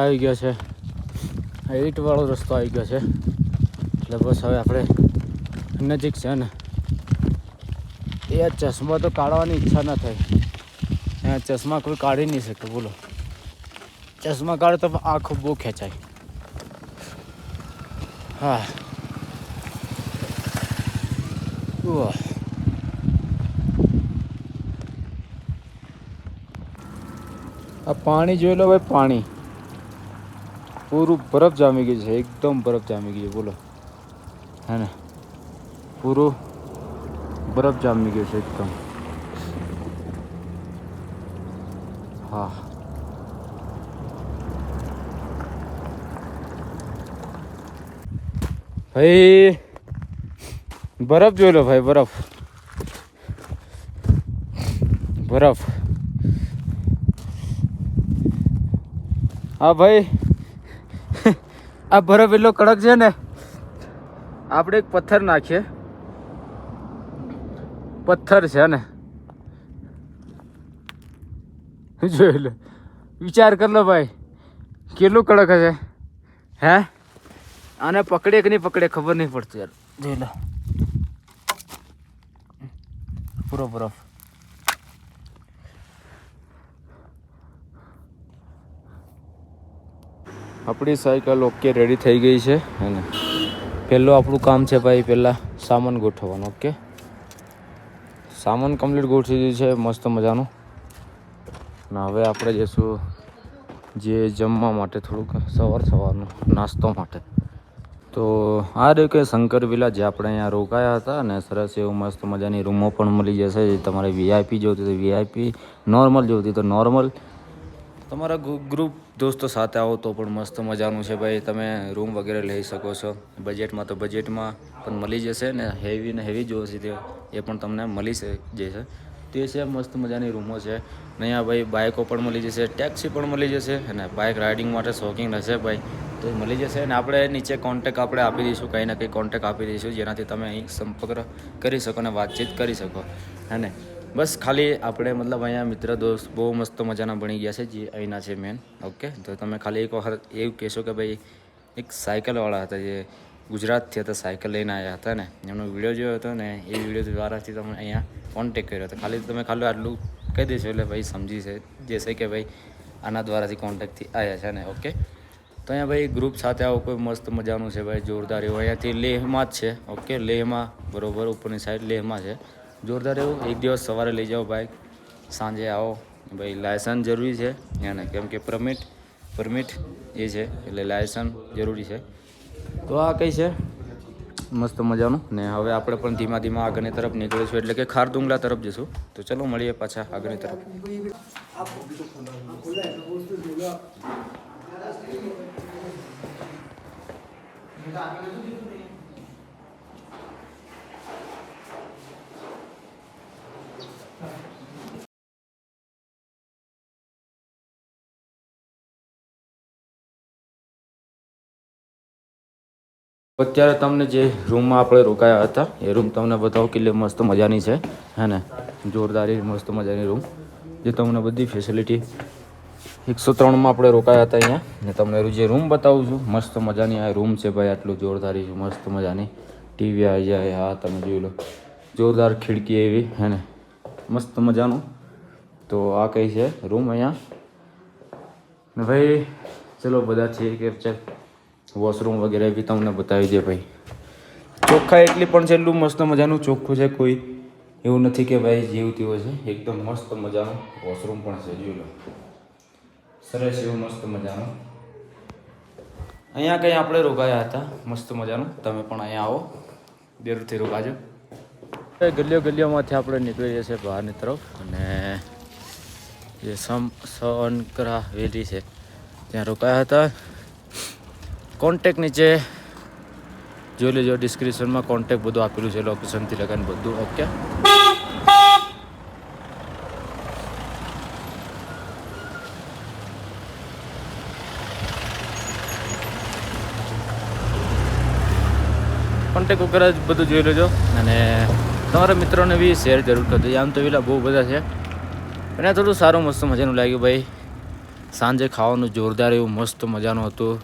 આવી ગયો છે, ઈંટવાળો રસ્તો આવી ગયો છે. એટલે બસ હવે આપણે નજીક છે ને એ ચશ્મા તો કાઢવાની ઈચ્છા ના થાય. ચશ્મા કોઈ કાઢી નહીં શકે. બોલો, ચશ્મા કાઢે તો આંખો બહુ ખેંચાય. હા, આ પાણી જોઈ લો ભાઈ. પાણી પૂરું બરફ જામી ગયું છે, એકદમ બરફ જામી ગયું છે. બોલો, હે ને, પૂરું બરફ જામી ગયું છે એકદમ. હા, ભાઈ બરફ જોઈ લો ભાઈ. બરફ બરફ. હા ભાઈ, આ બરફ એટલો કડક છે ને. આપણે એક પથ્થર નાખીએ, પથ્થર છે ને, જોઈ લો. વિચાર કર લો ભાઈ, કેટલું કડક હશે. હે, આને પકડે કે નહીં પકડે ખબર નહીં પડતી યાર. જોઈ લો, પૂરો બરફ. આપણી સાયકલ ઓકે રેડી થઈ ગઈ છે. અને પહેલું આપણું કામ છે ભાઈ, પહેલાં સામાન ગોઠવવાનું. ઓકે, સામાન કમ્પ્લીટ ગોઠવી દીધું છે મસ્ત મજાનું. અને હવે આપણે જઈશું જે જમવા માટે, થોડુંક સવારનો નાસ્તો માટે. તો આ રહ્યું કે શંકર વિલા, જે આપણે અહીંયા રોકાયા હતા. અને સરસ એવું મસ્ત મજાની રૂમો પણ મળી જશે. જે તમારે VIP જોતી તો VIP, નોર્મલ જોતી તો નોર્મલ. તમારા ગ્રુપ દોસ્તો સાથે આવો તો પણ મસ્ત મજાનું છે ભાઈ. તમે રૂમ વગેરે લઈ શકો છો. બજેટમાં તો બજેટમાં પણ મળી જશે. ને હેવી જોશે તે એ પણ તમને મળી જશે. તે છે મસ્ત મજાની રૂમો છે. ને અહીંયા ભાઈ બાઇકો પણ મળી જશે, ટેક્સી પણ મળી જશે. અને બાઇક રાઇડિંગ માટે શોખીન રહેશે ભાઈ તો મળી જશે. અને આપણે નીચે કોન્ટેક આપણે આપી દઈશું, કંઈ ના કંઈ કોન્ટેક આપી દઈશું, જેનાથી તમે અહીં સંપર્ક કરી શકો અને વાતચીત કરી શકો. અને બસ ખાલી આપણે મતલબ અહીંયા મિત્ર દોસ્ત બહુ મસ્ત મજાના બની ગયા છે, જે અહીંના છે મેન. ઓકે, તો તમે ખાલી એક વખત એવું કહેશો કે ભાઈ એક સાયકલવાળા હતા, જે ગુજરાતથી હતા, સાયકલ લઈને આવ્યા હતા ને, એમનો વિડીયો જોયો હતો ને, એ વિડીયો દ્વારાથી તમે અહીંયા કોન્ટેક કર્યો હતો. ખાલી આટલું કહી દેશો એટલે ભાઈ સમજી જશે કે ભાઈ આના દ્વારાથી કોન્ટેક્ટથી આવ્યા છે ને. ઓકે, તો અહીંયા ભાઈ ગ્રુપ સાથે આવો કોઈ મસ્ત મજાનું છે ભાઈ, જોરદાર એવું. અહીંયાથી લેહમાં જ છે. ઓકે, લેહમાં બરોબર ઉપરની સાઈડ લેહમાં છે. જોરદાર એવું. એક દિવસ સવારે લઈ જાઓ બાઇક, સાંજે આવો ભાઈ. લાયસન્સ જરૂરી છે એને, કેમ કે પરમિટ એ છે એટલે લાયસન્સ જરૂરી છે. તો આ કઈ છે મસ્ત મજાનું. ને હવે આપણે પણ ધીમા ધીમા આગળની તરફ નીકળીશું, એટલે કે ખારદુંગલા તરફ જઈશું. તો ચલો મળીએ પાછા આગળની તરફ. અત્યારે તમને જે રૂમમાં આપણે રોકાયા હતા એ રૂમ તમને બતાવો કેટલી મસ્ત મજાની છે. હે ને, જોરદારી મસ્ત મજાની રૂમ, જે તમને બધી ફેસિલિટી 103માં આપણે રોકાયા હતા અહીંયા. ને તમને જે રૂમ બતાવું છું, મસ્ત મજાની આ રૂમ છે ભાઈ. આટલું જોરદારી છે, મસ્ત મજાની. ટીવી આવી જાય. હા, તમે જોઈ લો, જોરદાર ખિડકી એવી. હે ને, મસ્ત મજાનું. તો આ કઈ છે રૂમ અહીંયા. ને ભાઈ ચલો બધા છે કે ચાલ વોશરૂમ વગેરે બી તમને બતાવી દે ભાઈ. ચોખ્ખા એટલી પણ છે, એટલું મસ્ત મજાનું ચોખ્ખું છે. કોઈ એવું નથી કે ભાઈ જેવું તેવું છે. એકદમ મસ્ત મજાનું વોશરૂમ પણ છે. જોઈ લો, સરસ એવું મસ્ત મજાનું. અહીંયા કંઈ આપણે રોકાયા હતા મસ્ત મજાનું. તમે પણ અહીંયા આવો, જરૂરથી રોકાજો. ગલીઓમાંથી આપણે નીકળી જઈએ છીએ બહારની તરફ. અને જે શંકરા વેલી છે ત્યાં રોકાયા હતા. કોન્ટેક નીચે જોઈ લેજો, ડિસ્ક્રિપ્શનમાં કોન્ટેક બધું આપેલું છે, લોકેશનથી લગાવીને બધું. ઓકે, કોન્ટેક ઉપર જ બધું જોઈ લેજો. અને તમારા મિત્રોને બી શેર જરૂર કરજો. આમ તો વિલા બહુ બધા છે, અને થોડું સારું મસ્ત મજાનું લાગ્યું ભાઈ. સાંજે ખાવાનું જોરદાર એવું મસ્ત મજાનું હતું.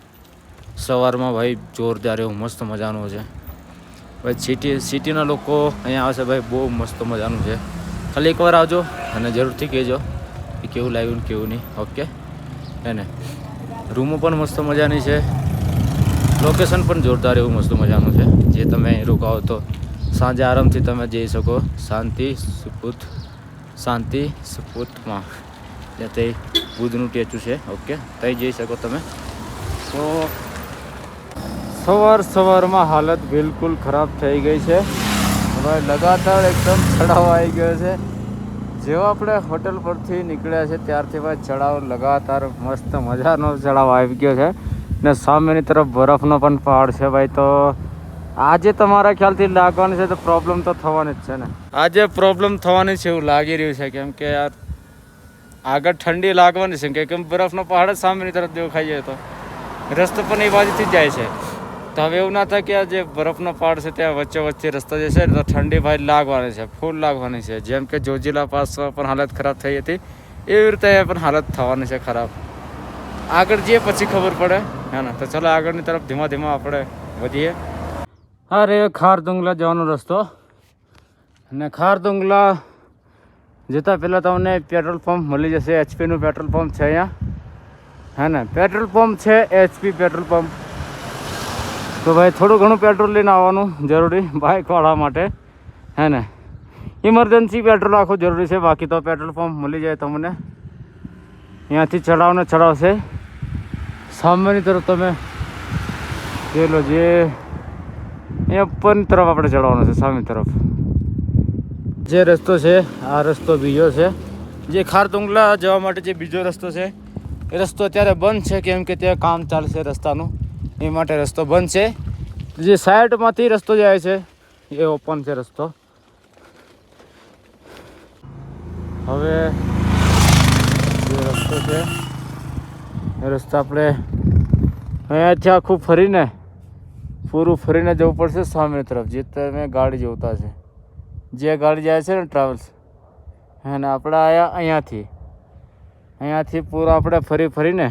સવારમાં ભાઈ જોરદાર એવું મસ્ત મજાનું છે ભાઈ. સિટીના લોકો અહીંયા આવશે ભાઈ, બહુ મસ્ત મજાનું છે. ખાલી એકવાર આવજો અને જરૂરથી કહેજો કે કેવું લાગ્યું ને કેવું નહીં. ઓકે એને રૂમો પણ મસ્ત મજાની છે, લોકેશન પણ જોરદાર એવું મસ્ત મજાનું છે. જે તમે અહીં રોકાવો તો સાંજે આરામથી તમે જઈ શકો શાંતિ સુપુતમાં, જ્યાં તે બુધનું ટેચું છે. ઓકે, ત્યાં જઈ શકો તમે. તો સવારમાં હાલત બિલકુલ ખરાબ થઈ ગઈ છે. હવે લગાતાર એકદમ ચડાવ આવી ગયો છે. જેવો આપણે હોટલ પરથી નીકળ્યા છે ત્યારથી ભાઈ ચડાવ લગાતાર મસ્ત મજાનો ચડાવ આવી ગયો છે. ને સામેની તરફ બરફનો પણ પહાડ છે ભાઈ. તો આજે તમારા ખ્યાલથી લાગવાની છે તો પ્રોબ્લેમ તો થવાની જ છે ને. આજે પ્રોબ્લેમ થવાની છે એવું લાગી રહ્યું છે, કેમ કે યાર આગળ ઠંડી લાગવાની છે, કેમ બરફનો પહાડ જ સામેની તરફ દેખાઈ જાય તો રસ્તો પણ એ બાજુથી જ જાય છે. તો હવે એવું ના થાય કે આ જે બરફનો પહાડ છે ત્યાં વચ્ચે રસ્તો જે છે તો ઠંડી ભાઈ લાગવાની છે, ફૂલ લાગવાની છે. જેમ કે જોજીલા પાસમાં પણ હાલત ખરાબ થઈ હતી એવી રીતે પણ હાલત થવાની છે ખરાબ. આગળ જઈએ પછી ખબર પડે હે ને. તો ચાલો આગળની તરફ ધીમા આપણે વધીએ. હા રે ખારદુંગલા જવાનો રસ્તો. અને ખારદુંગલા જતાં પહેલાં તમને પેટ્રોલ પંપ મળી જશે. એચપીનું પેટ્રોલ પંપ છે અહીંયા, હે ને. પેટ્રોલ પંપ છે એચપી પેટ્રોલ પંપ. તો ભાઈ થોડું ઘણું પેટ્રોલ લઈને આવવાનું જરૂરી બાઇકવાળા માટે, હે ને. ઇમરજન્સી પેટ્રોલ આખું જરૂરી છે. બાકી તો પેટ્રોલ પંપ મળી જાય તમને. અહીંયાથી ચડાવશે સામેની તરફ. તમે જોઈ લો, જે અહીંયા ઉપરની તરફ આપણે ચડાવવાનો છે સામેની તરફ. જે રસ્તો છે આ રસ્તો બીજો છે. જે ખારદુંગલા જવા માટે જે બીજો રસ્તો છે એ રસ્તો અત્યારે બંધ છે, કેમ કે ત્યાં કામ ચાલશે રસ્તાનું, એ માટે રસ્તો બંધ છે. જે સાઈડમાંથી રસ્તો જાય છે એ ઓપન છે રસ્તો. હવે જે રસ્તો છે એ રસ્તો આપણે અહીંયાથી આખું પૂરું ફરીને જવું પડશે સામેની તરફ. જે તમે ગાડી જોતા છે, જે ગાડી જાય છે ને ટ્રાવેલ્સ, હે ને. આપણે અહીંયાથી પૂરું આપણે ફરીને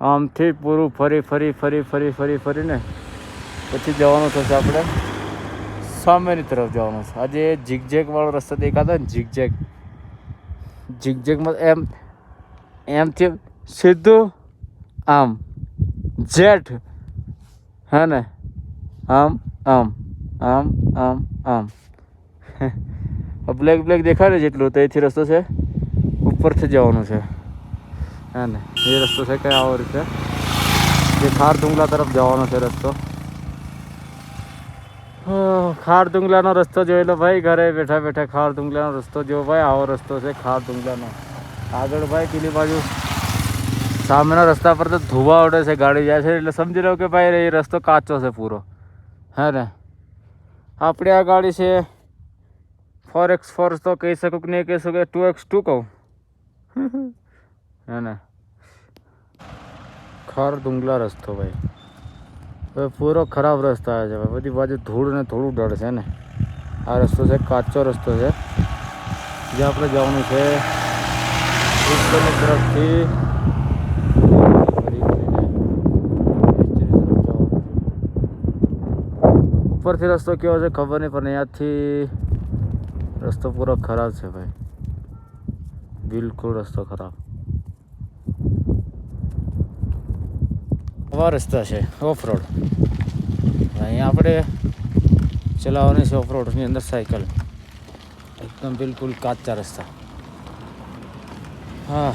આમથી પૂરું ફરીને પછી જવાનું થશે આપણે સામેની તરફ જવાનું છે. આજે ઝીગઝેગ વાળો રસ્તો દેખાતો ને, ઝીગઝેગમાં એમથી સીધું આમ જેટ, હે ને. આમ બ્લેક દેખાય ને જેટલું, તો એથી રસ્તો છે ઉપરથી જવાનું છે, હે ને. એ રસ્તો છે કંઈ આવો રીતે જે ખારદુંગલા તરફ જવાનો છે રસ્તો. ખારદુંગલાનો રસ્તો જોઈ લો ભાઈ. ઘરે બેઠા ખારદુંગલાનો રસ્તો જો ભાઈ, આવો રસ્તો છે ખારદુંગલાનો. આગળ ભાઈ પેલી બાજુ સામેના રસ્તા પર તો ધુવા ઉડે છે, ગાડી જાય છે, એટલે સમજી લો કે ભાઈ એ રસ્તો કાચો છે પૂરો, હે ને. આપણે આ ગાડી છે 4x4 તો કહી શકું કે નહીં કહી શકું, 2x2 કહું, હે ને. ખારદુંગલા રસ્તો ભાઈ હવે પૂરો ખરાબ રસ્તો આવે છે ભાઈ. બધી બાજુ ધૂળ ને થોડું ડર છે ને. આ રસ્તો છે કાચો રસ્તો છે, જે આપણે જવાનું છે ઉપરની તરફથી ઉપરથી રસ્તો કેવો છે ખબર નહીં, પણ અહીંયાથી રસ્તો પૂરો ખરાબ છે ભાઈ, બિલકુલ રસ્તો ખરાબ. આવા રસ્તા છે ઓફરોડ. અહીંયા આપણે ચલાવવાની છે ઓફરોડની અંદર સાયકલ, એકદમ બિલકુલ કાચા રસ્તા. હા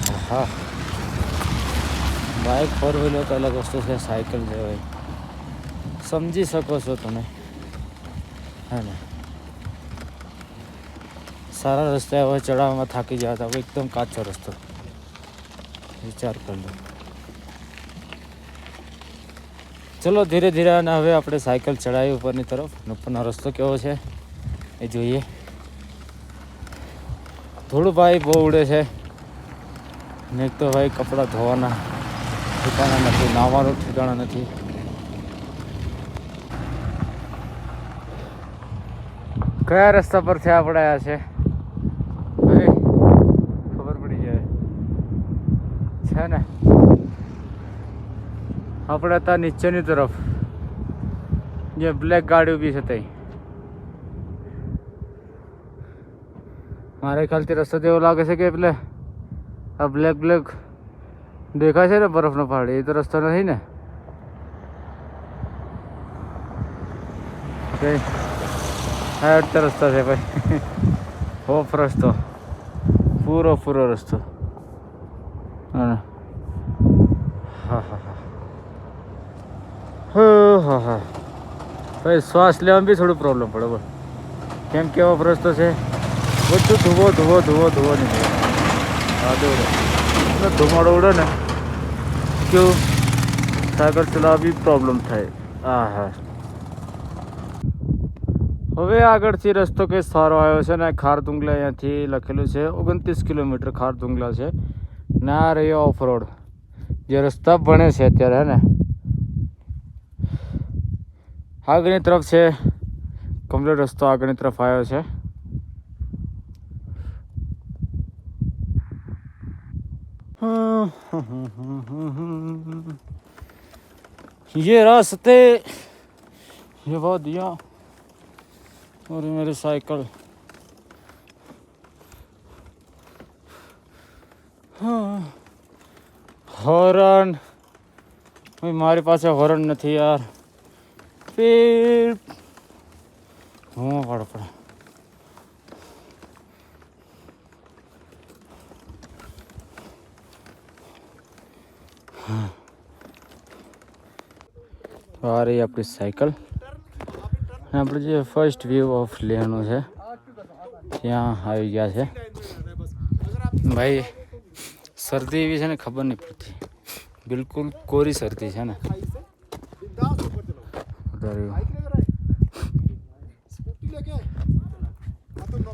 બાઇક 4 વ્હીલર તો અલગ વસ્તુ છે, સાયકલ છે ભાઈ, સમજી શકો છો તમે, હે ને. સારા રસ્તા હવે ચડાવવામાં થાકી ગયા હતા, હવે એકદમ કાચો રસ્તો, વિચાર કરી લો. ચલો ધીરે અને હવે આપણે સાયકલ ચડાવી ઉપરની તરફ. ઉપરનો રસ્તો કેવો છે એ જોઈએ. થોડું ભાઈ બહુ ઉડે છે ને. એક તો ભાઈ કપડાં ધોવાના ઠેકાણા નથી, નાહવાનું ઠેકાણા નથી. કયા રસ્તા પરથી આપણે આવ્યા છે ખબર પડી જાય છે આપણે હતા નીચેની તરફ, જે બ્લેક ગાડી ઊભી છે ત્યાં. મારે ખ્યાલથી રસ્તો તો એવો લાગે છે કે એટલે આ બ્લેક દેખાય છે ને બરફનો પહાડ, એ તો રસ્તો નથી ને. આ રસ્તો છે ભાઈ, ઓફ રસ્તો, પૂરો રસ્તો. હા હા હા ભાઈ, શ્વાસ લેવામાં બી થોડું પ્રોબ્લેમ પડે બોલ, કેમ કે ઓફ રસ્તો છે. બધું ધુવો નીકળે. હા ધુમાડો ઉડે ને કેવું સાયકલ ચલાવવા બી પ્રોબ્લેમ થાય. હા હવે આગળથી રસ્તો કંઈ સારો આવ્યો છે ને, ખારદુંગલા અહીંયાથી લખેલું છે 29 કિલોમીટર ખારદુંગલા છે ને. આ રહ્યો ઓફ રોડ, જે રસ્તા બને છે અત્યારે, હે ને. આગળની તરફ છે, કમ્પ્લીટ રસ્તો આગળની તરફ આવ્યો છે. ये रास्ते, ये वादियाँ और मेरी साइकिल. હોર્ન મારી પાસે હોર્ન નથી યાર. ફિર હું પડે. આ રહી આપણી સાયકલ. આપણે જે ફર્સ્ટ વ્યૂ ઓફ લેહનું છે ત્યાં આવી ગયા છે ભાઈ. શરદી એવી છે ને ખબર નહીં પડતી, બિલકુલ કોરી શરદી છે ને.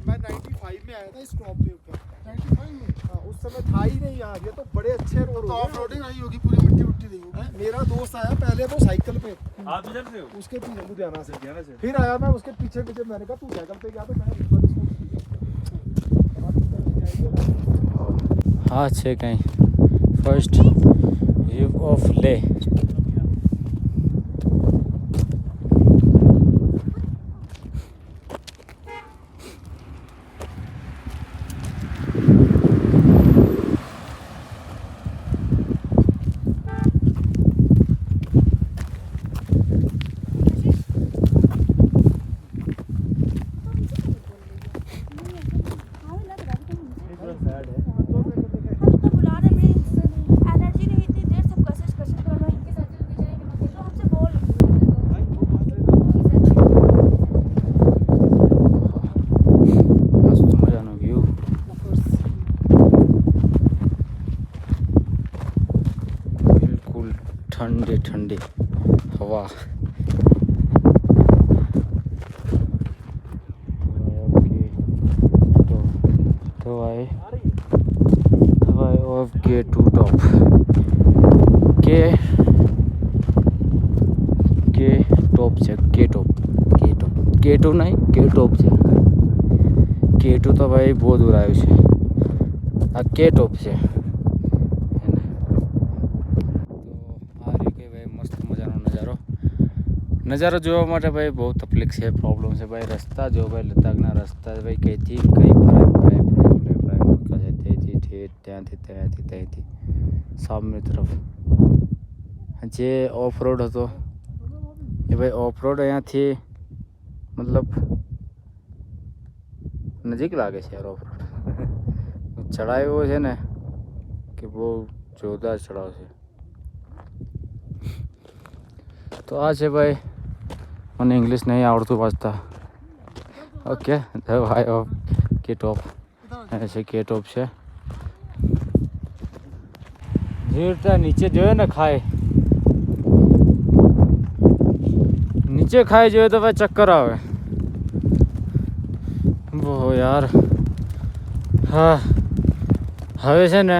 मैं 95 में आया था इस क्रॉप पे ऊपर. 95 में? हाँ, उस समय था ही नहीं यार. ये तो बड़े अच्छे रोड तो ऑफ रोडिंग नहीं होगी, पूरी मिट्टी नहीं होगी. मेरा दोस्त आया पहले वो साइकिल पे. आप इधर से हो? उसके पीछे लुधियाना से. फिर आया मैं उसके पीछे मैंने कहा तू साइकिल पे गया तो मैं हाँ છે કંઈ ફર્સ્ટ વ્યૂ ઓફ લેહ. ठंडी हवा. तो आए ऑफ के टू टॉप के टॉप છે. કે ટુ નહીં, કે ટોપ છે. કે ટુ તો ભાઈ બહુ દૂર આવ્યું છે, આ કે ટોપ છે. નજારો જોવા માટે ભાઈ બહુ તકલીફ છે, પ્રોબ્લેમ છે ભાઈ. રસ્તા જો ભાઈ, લદ્દાખના રસ્તા ભાઈ કંઈથી કંઈ ફરાય ત્યાંથી સામેની તરફ. જે ઓફ રોડ હતો એ ભાઈ ઓફ રોડ અહીંયાથી મતલબ નજીક લાગે છે યાર. ઓફ રોડ ચડાવ એવો છે ને કે બહુ જોરદાર ચડાવ છે. તો આ છે ભાઈ, મને ઇંગ્લિશ નહીં આવડતું વાંચતા. ઓકે, ભાઈ ઓફ કે ટોપ છે, કે ટોપ છે. જે નીચે જોયો ને ખાય, નીચે ખાઈ જોઈએ તો ભાઈ ચક્કર આવે. બહુ યાર. હા હવે છે ને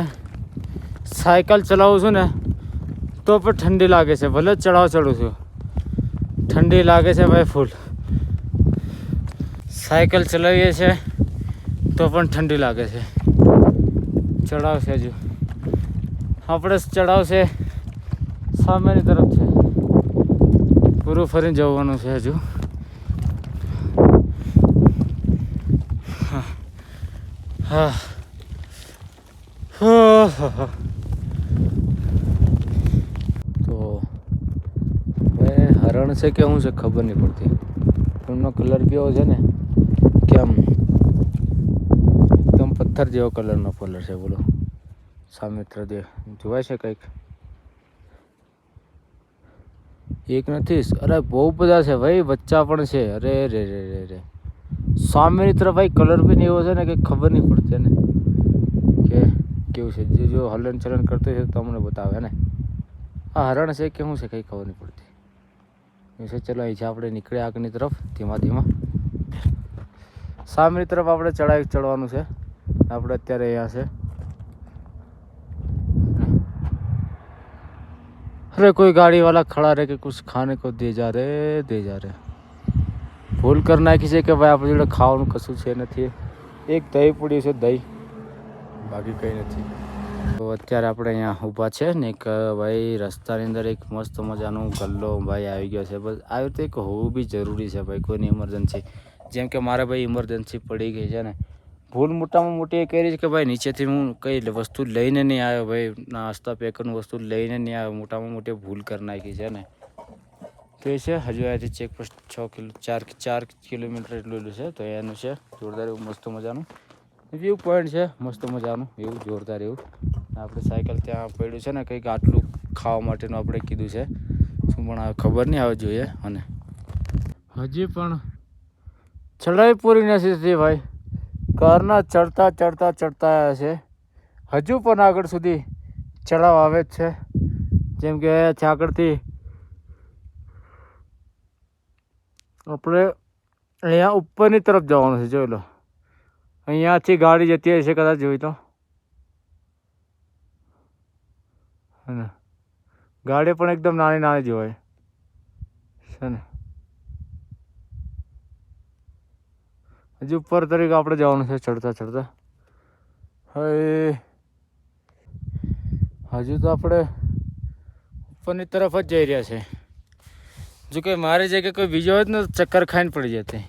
સાયકલ ચલાવું છું ને તો પણ ઠંડી લાગે છે. ભલે ચડાવ ચડું છું, ઠંડી લાગે છે ભાઈ ફૂલ. સાયકલ ચલાવીએ છીએ તો પણ ઠંડી લાગે છે. ચડાવ છે હજુ આપણે, ચડાવ છે સામેની તરફ છે, પૂરું ફરીને જવાનું છે હજુ. હા તો ભાઈ હરણ છે કે શું છે ખબર નહીં પડતી. એમનો કલર કેવો છે ને કેમ એકદમ પથ્થર જેવો કલરનો કલર છે. બોલો સામે જોવાય છે કંઈક? એક નથી, અરે બહુ બધા છે ભાઈ, બચ્ચા પણ છે. અરે રે રે રે રે સામેની તરફ ભાઈ કલર બી એવો છે ને કંઈક ખબર નહીં પડતી ને કે કેવું છે. જો હલન ચલન કરતું છે તો તમને બતાવે ને આ હરણ છે કે શું છે કંઈ ખબર નહીં પડતી. ચલો અહીં છે આપણે નીકળ્યા આગળની તરફ ધીમા ધીમા. સામેની તરફ આપણે ચડવાનું છે. આપણે અત્યારે અહીંયા છે. अरे कोई गाड़ी वाला खड़ा रह के कुछ खाने को दे जा रहे ભૂલ કરી નાખી છે કે ભાઈ આપણે જોડે ખાવાનું કશું છે નથી. એક દહીં પૂરી છે, દહીં, બાકી કંઈ નથી. તો અત્યારે આપણે અહીંયા ઊભા છે ને એક ભાઈ રસ્તાની અંદર એક મસ્ત મજાનો ગલ્લો ભાઈ આવી ગયો છે. બસ આવી રીતે એક હોવું બી જરૂરી છે ભાઈ કોઈની ઇમરજન્સી. જેમ કે મારે ભાઈ ઇમરજન્સી પડી ગઈ છે ને, ભૂલ મોટામાં મોટી એ કરી છે કે ભાઈ નીચેથી હું કઈ વસ્તુ લઈને નહીં આવ્યો ભાઈ, નાસ્તા પેકરનું વસ્તુ લઈને નહીં આવ્યો. મોટામાં મોટી ભૂલ કરી નાખી છે ને. તો એ છે હજુ અહીંથી ચેકપોસ્ટ 4 કિલોમીટર એટલું છે. તો એનું છે જોરદાર એવું મસ્ત મજાનું વ્યૂ પોઈન્ટ છે, મસ્ત મજાનું એવું જોરદાર એવું. આપણે સાયકલ ત્યાં પડ્યું છે ને કંઈક આટલું ખાવા માટેનું આપણે કીધું છે શું પણ ખબર નહીં આવે જોઈએ. અને હજી પણ ચડાઈ પૂરી નથી થતી ભાઈ, કારના ચડતા આવ્યા છે. હજુ પણ આગળ સુધી ચડાવ આવે જ છે. જેમ કે આગળથી આપણે અહીંયા ઉપરની તરફ જવાનું છે. જોઈ લો અહીંયાથી ગાડી જતી હશે કદાચ, જોઈ તો ને ગાડી પણ એકદમ નાની જોવાય છે ને. હજુ ઉપર તરીકે આપણે જવાનું છે ચડતા. હવે હજુ તો આપણે ઉપરની તરફ જ જઈ રહ્યા છે. જો કોઈ મારી જગ્યાએ કોઈ બીજો હોય ને ચક્કર ખાઈને પડી જતી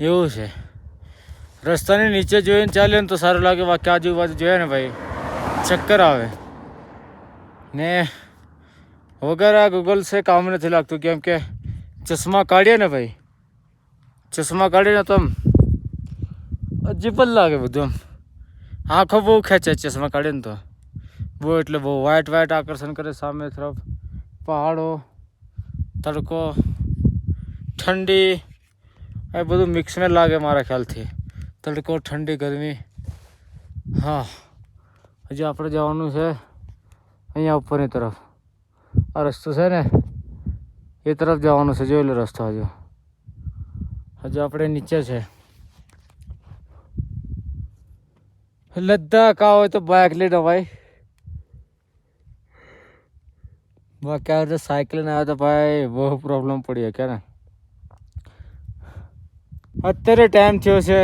એવું છે. રસ્તાની નીચે જોઈને ચાલે ને તો સારું લાગે, બાકી આજુબાજુ જોઈએ ને ભાઈ ચક્કર આવે ને. વગર આ ગૂગલ છે કામ નથી લાગતું. કેમ કે ચશ્મા કાઢીએ ને ભાઈ, ચશ્મા કાઢીને તો આમ અજીબ જ લાગે બધું. આમ આંખો બહુ ખેંચે ચશ્મા કાઢીએ ને તો બહુ, એટલે બહુ વાઇટ આકર્ષણ કરે. સામે તરફ પહાડો, તડકો, ઠંડી, એ બધું મિક્સમાં લાગે મારા ખ્યાલથી. તડકો, ઠંડી, ગરમી. હા હજી આપણે જવાનું છે અહીંયા ઉપરની તરફ. આ રસ્તો છે ને એ તરફ જવાનું છે. જોઈ લો રસ્તો. હજુ આપણે નીચે છે. લદ્દાખ આવો હોય તો બાઇક લઈને ભાઈ, બાકી આવે તો સાયકલ ને આવે તો ભાઈ બહુ પ્રોબ્લેમ પડી કે ને. અત્યારે ટાઈમ થયો છે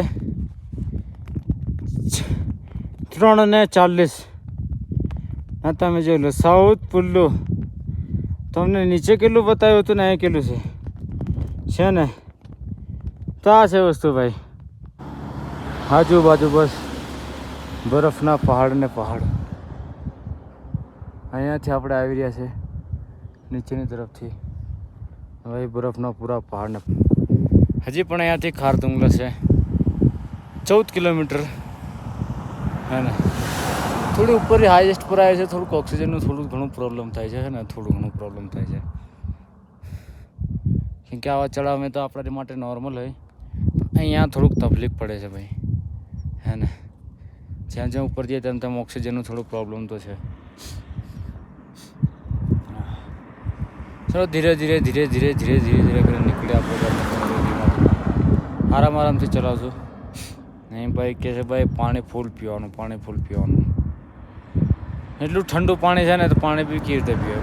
3:40. હા તમે જોઈ લો સાઉથ પુલ્લુ. તમને નીચે કેટલું બતાવ્યું હતું ને અહીં કેટલું છે ને. તો આ છે વસ્તુ ભાઈ, આજુબાજુ બસ બરફના પહાડ ને પહાડ. અહીંયાથી આપણે આવી રહ્યા છે નીચેની તરફથી ભાઈ બરફના પૂરા પહાડ ને. હજી પણ અહીંયાથી ખારદુંગલા છે 14 કિલોમીટર હે ને. થોડી ઉપર હાઈએસ્ટ પર આવે છે. થોડુંક ઓક્સિજનનું થોડું ઘણું પ્રોબ્લેમ થાય છે ને, થોડું ઘણું પ્રોબ્લેમ થાય છે. કેમ કે આવા ચડાવમાં તો આપણા માટે નોર્મલ હોય, અહીંયા થોડુંક તકલીફ પડે છે ભાઈ હે ને. જ્યાં ઉપર જઈએ તેમ ઓક્સિજનનું થોડું પ્રોબ્લેમ તો છે. ચલો ધીરે ધીરે કરીને નીકળીએ આપણે. આરામથી ચલાવશું. નહીં ભાઈ કહે છે ભાઈ પાણી ફૂલ પીવાનું. એટલું ઠંડુ પાણી છે ને તો પાણી બી કેવી રીતે પીવે.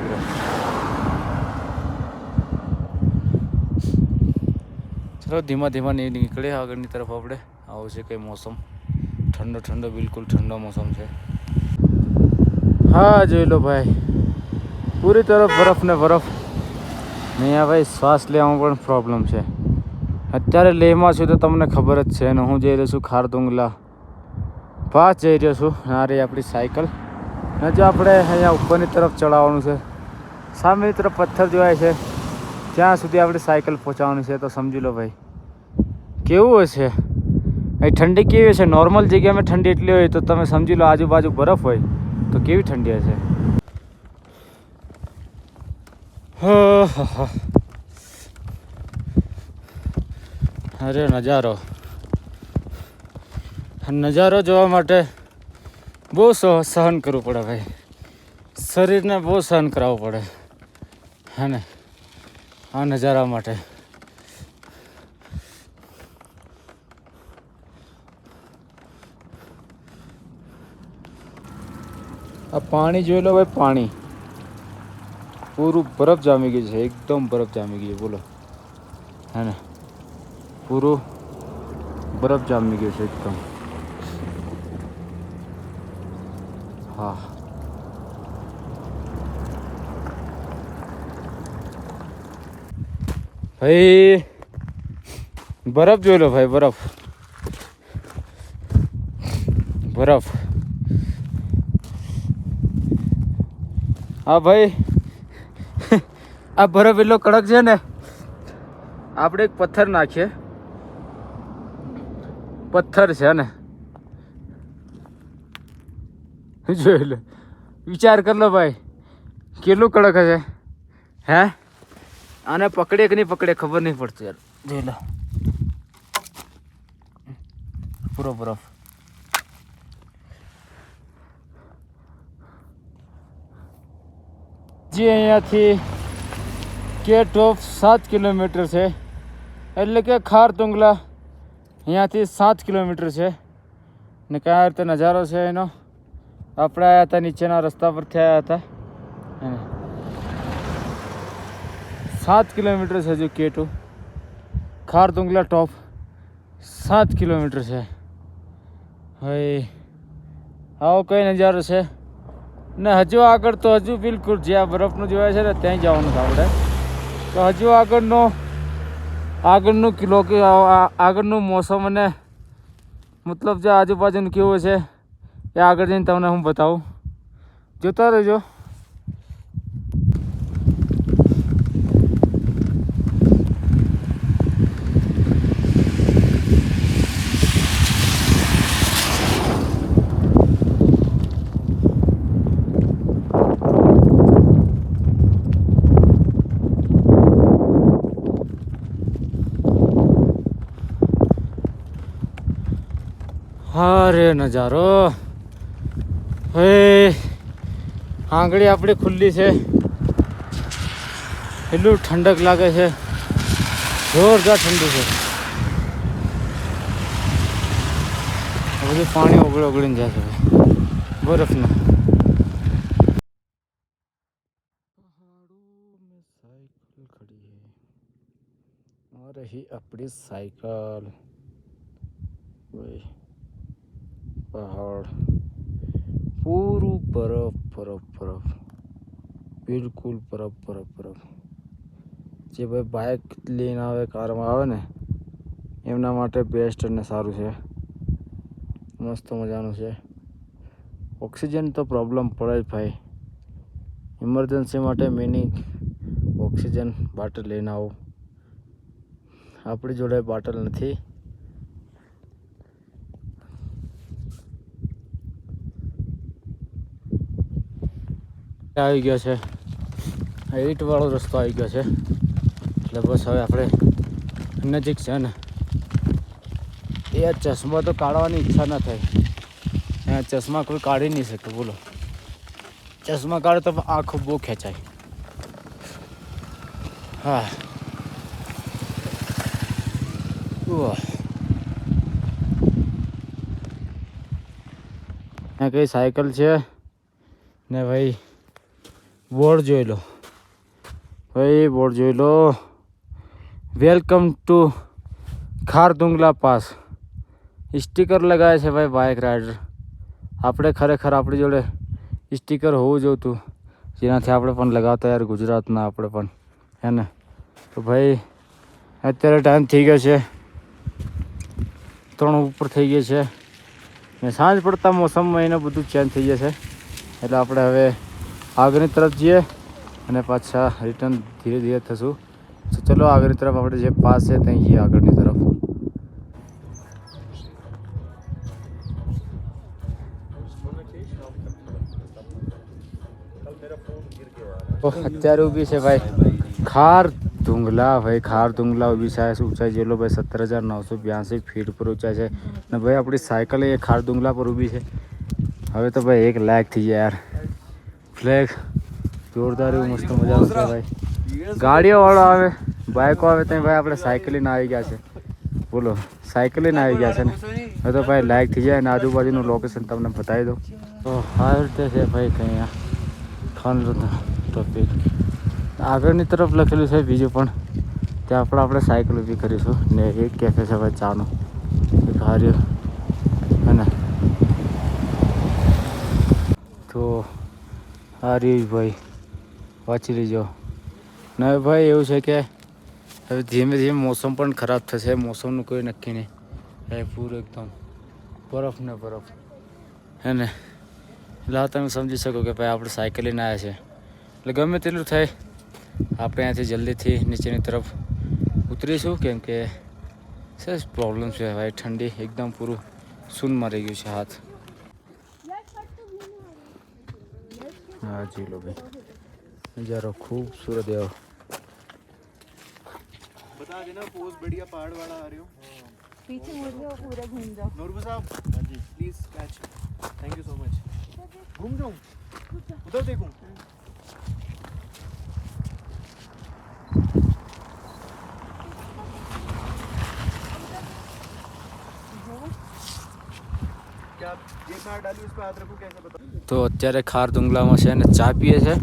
ચલો ધીમા નીકળીએ આગળની તરફ આપણે. આવું છે કંઈ મોસમ ઠંડો બિલકુલ ઠંડો મોસમ છે. હા જોઈ લો ભાઈ, પૂરી તરફ બરફ ને બરફ. અહીંયા ભાઈ શ્વાસ લેવામાં પણ પ્રોબ્લેમ છે. અત્યારે લેહમાં છું તો તમને ખબર જ છે ને, હું જઈ રહ્યો છું ખારદુંગલા પાસ જઈ રહ્યો છું. આ રહી આપણી સાયકલ. ને જો આપણે અહીંયા ઉપરની તરફ ચડાવવાનું છે, સામેની તરફ પથ્થર જોવાય છે, ત્યાં સુધી આપણે સાયકલ પહોંચાડવાની છે. તો સમજી લો ભાઈ કેવું હશે. અહીં ઠંડી કેવી હશે? નોર્મલ જગ્યામાં ઠંડી એટલી હોય તો તમે સમજી લો આજુબાજુ બરફ હોય તો કેવી ઠંડી હશે. અરે નજારો જોવા માટે બહુ સહન કરવું પડે ભાઈ, શરીરને બહુ સહન કરાવવું પડે હે ને આ નજારા માટે. આ પાણી જોઈ લો ભાઈ, પાણી પૂરું બરફ જામી ગયું છે, એકદમ બરફ જામી ગયું બોલો હે ને, પૂરું બરફ જામી ગયું છે એકદમ. હા ભાઈ બરફ જોઈ લો ભાઈ, બરફ બરફ. હા ભાઈ આ બરફ એટલો કડક છે ને, આપણે એક પથ્થર નાખીએ, પથ્થર છે ને, જોઈ લો, વિચાર કર લો ભાઈ કેટલું કડક હશે હે. આને પકડે કે નહીં પકડે ખબર નહીં પડતી યાર. જોઈ લો પૂરો બરફ. જે અહીંયાથી કેટ ઓફ 7 કિલોમીટર છે, એટલે કે ખારદુંગલા અહીંયાથી 7 કિલોમીટર છે. ને કયા રીતે નજારો છે એનો, આપણે આવ્યા હતા નીચેના રસ્તા પરથી આવ્યા હતા. 7 કિલોમીટર છે હજુ કેટુ ખારદુંગલા ટોપ 7 કિલોમીટર છે ભાઈ. આવો કઈ નજારો છે ને. હજુ આગળ તો હજુ બિલકુલ જે આ બરફનું જોવાય છે ને ત્યાં જવાનું છે આપણે. તો હજુ આગળનું કિલો કે આગળનું મોસમ અને મતલબ જે આજુબાજુનું કેવું છે એ આગળ જઈને તમને હું બતાવું, જોતા રહેજો. અરે નજારો હે, આંગળી આપણી ખુલ્લી છે, એટલું ઠંડક લાગે છે, જોરદાર ઠંડુ છે. બધું પાણી ઓગળીને જાય છે બરફનું. સાયકલ ખડી હે, આ રહી આપણી સાયકલ. પહાડ પૂરું બરફ બરફ બરફ, બિલકુલ બરફ બરફ બરફ. જે ભાઈ બાઇક લઈને આવે, કારમાં આવે ને એમના માટે બેસ્ટ અને સારું છે, મસ્ત મજાનું છે. ઓક્સિજન તો પ્રોબ્લેમ પડે જ ભાઈ, ઇમરજન્સી માટે મિની ઓક્સિજન બોટલ લઈને આવો. આપણી જોડે બોટલ નથી. આવી ગયો છે 8 વાળો રસ્તો આવી ગયો છે, એટલે બસ હવે આપણે નજીક છે ને. એ ચશ્મા તો કાઢવાની ઈચ્છા ના થાય, અહીંયા ચશ્મા કોઈ કાઢી નહીં શકે બોલો. ચશ્મા કાઢે તો આંખો બહુ ખેંચાય. હા અહીંયા કઈ સાયકલ છે ને ભાઈ, બોર્ડ જોઈ લો ભાઈ, બોર્ડ જોઈ લો. Welcome to Khardungla pass. Sticker લગાવે છે ભાઈ બાઇક રાઇડર. આપણે ખરેખર આપણી જોડે સ્ટીકર હોવું જોઈતું જેનાથી આપણે પણ લગાવતા યાર ગુજરાતના આપણે પણ હે ને. તો ભાઈ અત્યારે ટાઈમ થઈ ગયો છે 3 ઉપર થઈ ગયો છે ને સાંજ પડતા મોસમમાં એને બધું ચેન્જ થઈ જશે એટલે આપણે હવે આગળની તરફ જઈએ અને પાછા રિટર્ન ધીરે ધીરે થશું. તો ચલો આગળની તરફ આપણે જે પાસ છે ત્યાં જઈએ આગળની તરફ. અત્યારે ઊભી છે ભાઈ ખાર ધુંગલા. ભાઈ ખાર ધુંગલા ઊભી છે. ઊંચાઈ જેલો ભાઈ 17,982 ફીટ પર ઊંચાઈ છે ને ભાઈ આપણી સાયકલ એ ખાર ધુંગલા પર ઊભી છે. હવે તો ભાઈ 1 લાખ થઈ જાય યાર. ફ્લેગ જોરદાર એવું મસ્ત મજાનું છે ભાઈ. ગાડીઓવાળો આવે બાઇકો આવે ત્યાં ભાઈ આપણે સાયકલીને આવી ગયા છે. બોલો સાયકલીને આવી ગયા છે ને. હવે તો ભાઈ લાયક થઈ જાય અને આજુબાજુનું લોકેશન તમને બતાવી દઉં. તો આ રીતે છે ભાઈ કંઈ ખાનલો ટોપિક આગળની તરફ લખેલું છે બીજું પણ ત્યાં પણ આપણે સાયકલ ઊભી કરીશું ને એક કેફે છે ભાઈ ચાનું એક હાર્યું હે ને. તો હાર્યું ભાઈ વાંચી લેજો ને ભાઈ. એવું છે કે હવે ધીમે ધીમે મોસમ પણ ખરાબ થશે. મોસમનું કોઈ નક્કી નહીં. એ પૂરું એકદમ બરફ ને બરફ હે ને. એટલે તમે સમજી શકો કે ભાઈ આપણે સાયકલ લઈને આવ્યા છે એટલે ગમે તેટલું થાય આપણે અહીંયાથી જલ્દીથી નીચેની તરફ ઉતરીશું કેમ કે સર પ્રોબ્લેમ છે ભાઈ. ઠંડી એકદમ પૂરું સૂનમાં રહી ગયું છે હાથ. हाँ जी लो भाई नज़ारा खूबसूरत है. बता देना पोज बढ़िया पहाड़ वाला आ रहे हो. पीछे मुड़ जाओ पूरा घूम जाओ. नूरबा साहब ji please catch. Thank you so much. घूम जाऊं उधर देखूं. क्या जेब में हाथ डाली उस पर हाथ रखूं कैसे बता. તો અત્યારે ખાર ધુંગલામાં છે ને ચા પીએ છે.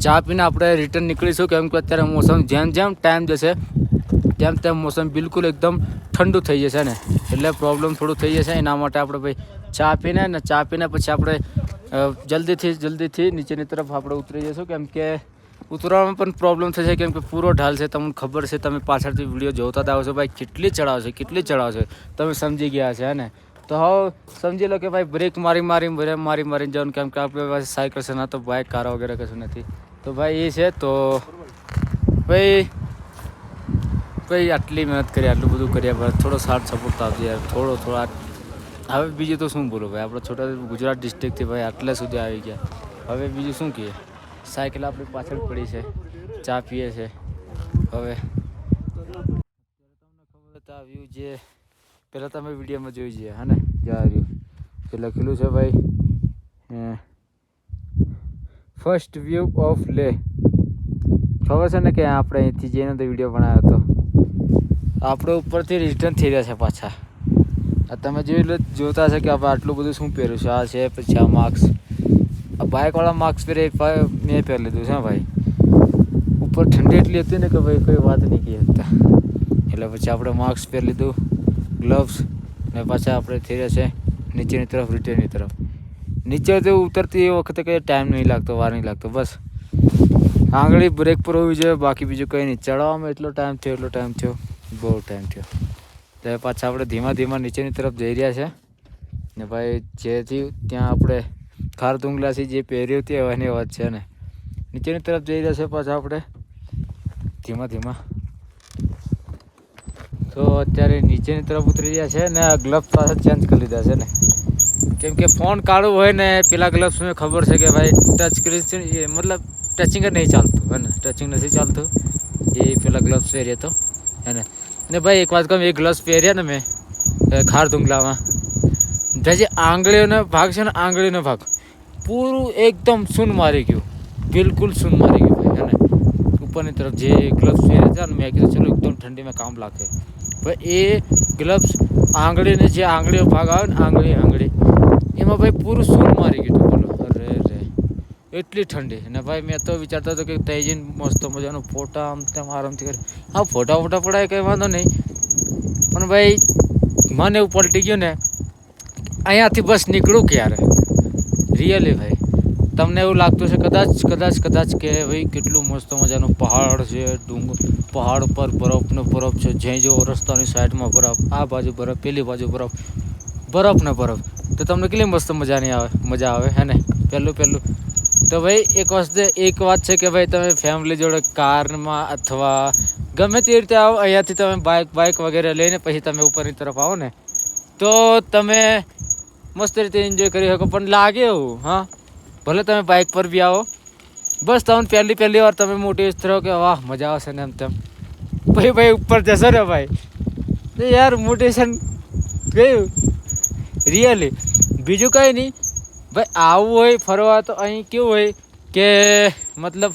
ચા પીને આપણે રિટર્ન નીકળીશું કેમ કે અત્યારે મોસમ જેમ જેમ ટાઈમ જશે તેમ તેમ મોસમ બિલકુલ એકદમ ઠંડુ થઈ જશે ને એટલે પ્રોબ્લેમ થોડું થઈ જશે. એના માટે આપણે ભાઈ ચા પીને પછી આપણે જલ્દીથી નીચેની તરફ આપણે ઉતરી જઈશું કેમ કે ઉતરવામાં પણ પ્રોબ્લેમ થશે કેમ કે પૂરો ઢાલ છે. તમને ખબર છે તમે પાછળથી વિડીયો જોતા જ આવો છો ભાઈ કેટલી ચડાવ છે તમે સમજી ગયા છે ને. તો હવે સમજી લો કે ભાઈ બ્રેક મારીને જવાનું કેમ કે આપણે પાસે સાયકલ છે ના તો બાઇક કાર વગેરે કશું નથી. તો ભાઈ એ છે તો ભાઈ આટલી મહેનત કરી આટલું બધું કર્યા પર થોડો સાથ સપોર્ટ આપજો યાર. થોડો હવે બીજું તો શું બોલો ભાઈ. આપણે છોટા ગુજરાત ડિસ્ટ્રિક્ટથી ભાઈ આટલા સુધી આવી ગયા. હવે બીજું શું કહીએ. સાયકલ આપણી પાછળ પડી છે ચા પીએ છે. હવે તમને ખબર તો આ વ્યૂ જે પહેલાં તમે વિડીયોમાં જોઈ જઈએ હા ને જ્યાં રહ્યું જે લખેલું છે ભાઈ ફર્સ્ટ વ્યૂ ઓફ લેહ. ખબર છે ને કે આપણે અહીંથી જઈને તો વિડીયો બનાવ્યો હતો. આપણે ઉપરથી રિટર્ન થઈ રહ્યા છે પાછા. આ તમે જોતા હશે કે આપણે આટલું બધું શું પહેર્યું છે. આ છે પછી આ માસ્ક આ બાઇકવાળા માસ્ક પહેરે મેં પહેરી લીધું છે ભાઈ. ઉપર ઠંડી એટલી હતી ને કે ભાઈ કોઈ વાત નહીં કહી શકતા એટલે પછી આપણે માસ્ક પહેરી લીધું ગ્લવ્સ ને પાછા આપણે થઈ રહ્યા છે નીચેની તરફ રિટર્નની તરફ. નીચે તો ઉતરતી એ વખતે કંઈ ટાઈમ નહીં લાગતો વાર નહીં લાગતો. બસ આંગળી બ્રેક પર હોવી જોઈએ બાકી બીજું કંઈ નહીં. ચડાવવામાં એટલો ટાઈમ થયો બહુ ટાઈમ થયો. એટલે પાછા આપણે ધીમા નીચેની તરફ જઈ રહ્યા છે ને ભાઈ જેથી ત્યાં આપણે ખાર ધુંગલાથી જે પહેર્યું હતી એવાની વાત છે ને નીચેની તરફ જઈ રહ્યા છે પાછા આપણે ધીમા. તો અત્યારે નીચેની તરફ ઉતરી રહ્યા છે ને આ ગ્લવ્સ પાછા ચેન્જ કરી લીધા છે ને કેમ કે ફોન કાઢવું હોય ને પેલા ગ્લવ્સ મેં ખબર છે કે ભાઈ ટચ સ્ક્રીન મતલબ ટચિંગ જ નહીં ચાલતું હે ને. ટચિંગ નથી ચાલતું એ પેલા ગ્લવ્સ પહેર્યા તો હે ને ભાઈ એક વાત કહું એ ગ્લવ્સ પહેર્યા ને મેં ખાર ધુંગલામાં જે આંગળીઓનો ભાગ છે ને આંગળીનો ભાગ પૂરું એકદમ સૂન મારી ગયું. બિલકુલ સૂન મારી ગયું ભાઈ હે ને. ઉપરની તરફ જે ગ્લવ્સ પહેર્યા હતા ને મેં કીધું ચલો એકદમ ઠંડીમાં કામ લાગે ભાઈ. એ ગ્લવ્સ આંગળીને જે આંગળીઓ ભાગ આવે ને આંગળી એમાં ભાઈ પૂરું સૂન મારી ગયું હતું. બોલો અરે એટલી ઠંડી ને ભાઈ મેં તો વિચારતો હતો કે ત્યાં જઈને મસ્ત મજાનું ફોટા આમ તેમ આરામથી કરી હા ફોટા પડાય કંઈ વાંધો નહીં પણ ભાઈ મને એવું પલટી ગયું ને અહીંયાથી બસ નીકળું ક્યારે રિયલી ભાઈ તમને એવું લાગતું છે કદાચ કે ભાઈ કેટલું મસ્ત મજાનું પહાડ છે, પહાડ પર બરફ છે, જ્યાં જો રસ્તાની સાઈડમાં બરફ, આ બાજુ બરફ, પેલી બાજુ બરફ ને બરફ, તો તમને કેટલી મસ્ત મજા આવે હે ને. પહેલું તો ભાઈ એક વાત છે કે ભાઈ તમે ફેમિલી જોડે કારમાં અથવા ગમે તે રીતે આવો, અહીંયાથી તમે બાઇક વગેરે લઈને પછી તમે ઉપરની તરફ આવો ને તો તમે મસ્ત રીતે એન્જોય કરી શકો. પણ લાગે એવું, હા ભલે તમે બાઇક પર બી આવો, બસ તમને પહેલી વાર તમે મોટિવેટ થયો કે વાહ મજા આવશે ને એમ તેમ, પછી ભાઈ ઉપર જશો ને ભાઈ તો યાર મોટિવેશન ગયું રિયલી. બીજું કંઈ નહીં ભાઈ, આવવું હોય ફરવા તો અહીં કેવું હોય કે મતલબ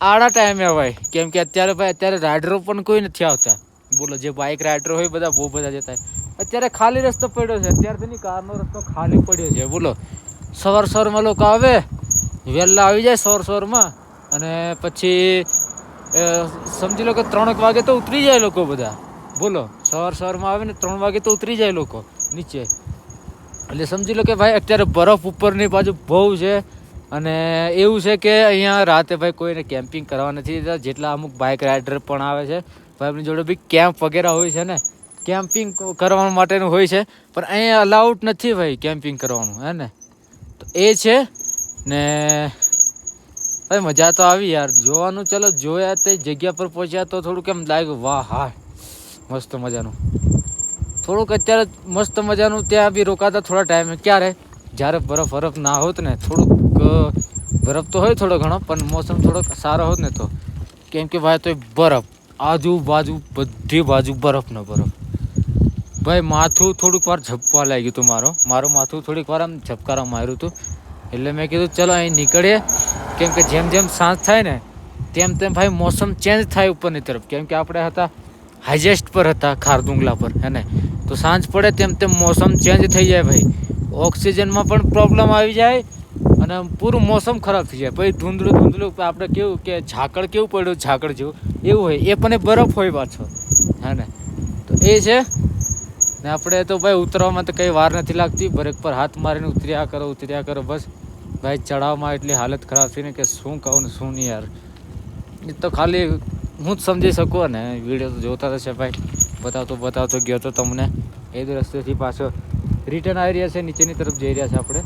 આડા ટાઈમે હોય, કેમ કે અત્યારે રાઇડરો પણ કોઈ નથી આવતા. બોલો જે બાઇક રાઇડરો હોય બધા બહુ બધા જતા હોય. અત્યારે ખાલી રસ્તો પડ્યો છે, અત્યારથી નહીં કારનો રસ્તો ખાલી પડ્યો છે. બોલો સવારમાં લોકો આવે, વહેલા આવી જાય સવારમાં, અને પછી સમજી લો કે 3 વાગે તો ઉતરી જાય લોકો બધા. બોલો સવારમાં આવે ને 3 વાગે તો ઉતરી જાય લોકો નીચે. એટલે સમજી લો કે ભાઈ અત્યારે બરફ ઉપરની બાજુ બહુ છે. અને એવું છે કે અહીંયા રાતે ભાઈ કોઈને કેમ્પિંગ કરવા નથી દેતા. જેટલા અમુક બાઇક રાઇડર પણ આવે છે ભાઈ એમની જોડે બી કેમ્પ વગેરે હોય છે ને, કેમ્પિંગ કરવા માટેનું હોય છે, પણ અહીંયા અલાઉડ નથી ભાઈ કેમ્પિંગ કરવાનું હે ને. તો એ છે ને ભાઈ મજા તો આવી યાર જોવાનું. ચલો જોયા તે જગ્યા પર પહોંચ્યા તો થોડુંક એમ લાગ્યું વાહ હા મસ્ત મજાનું. થોડુંક અત્યારે મસ્ત મજાનું ત્યાં બી રોકાતા થોડા ટાઈમે, ક્યારે જ્યારે બરફ ના હોત ને, થોડુંક બરફ તો હોય થોડો ઘણો, પણ મોસમ થોડોક સારો હોત ને તો, કેમ કે ભાઈ તો બરફ આજુબાજુ બધી બાજુ બરફ ભાઈ. માથું થોડુંક વાર ઝપવા લાગ્યું હતું, મારું માથું થોડીક વાર આમ ઝપકારા માર્યું હતું. એટલે મેં કીધું ચલો અહીં નીકળીએ, કેમ કે જેમ સાંજ થાય ને તેમ ભાઈ મોસમ ચેન્જ થાય ઉપરની તરફ, કેમ કે આપણે હતા હાઈએસ્ટ પર હતા ખારદુંગલા પર હે ને. તો સાંજ પડે તેમ મોસમ ચેન્જ થઈ જાય ભાઈ, ઓક્સિજનમાં પણ પ્રોબ્લેમ આવી જાય અને પૂરું મોસમ ખરાબ થઈ જાય. પછી ધૂંધળું આપણે કેવું કે ઝાકળ કેવું પડ્યું ઝાકળ જેવું એવું હોય, એ પણ બરફ હોય પાછો હે ને. તો એ છે ને આપણે તો ભાઈ ઉતરવામાં તો કંઈ વાર નથી લાગતી, બ્રેક પર હાથ મારીને ઉતર્યા કરો બસ. ભાઈ ચડાવમાં એટલી હાલત ખરાબ થઈ ને કે શું કહું ને શું નહીં યાર. એ તો ખાલી હું જ સમજી શકું ને, વિડીયો તો જોતા હશે ભાઈ, બતાવતો ગયો તો તમને. એ જ રસ્તેથી પાછો રિટર્ન આવી રહ્યા છે, નીચેની તરફ જઈ રહ્યા છે આપણે.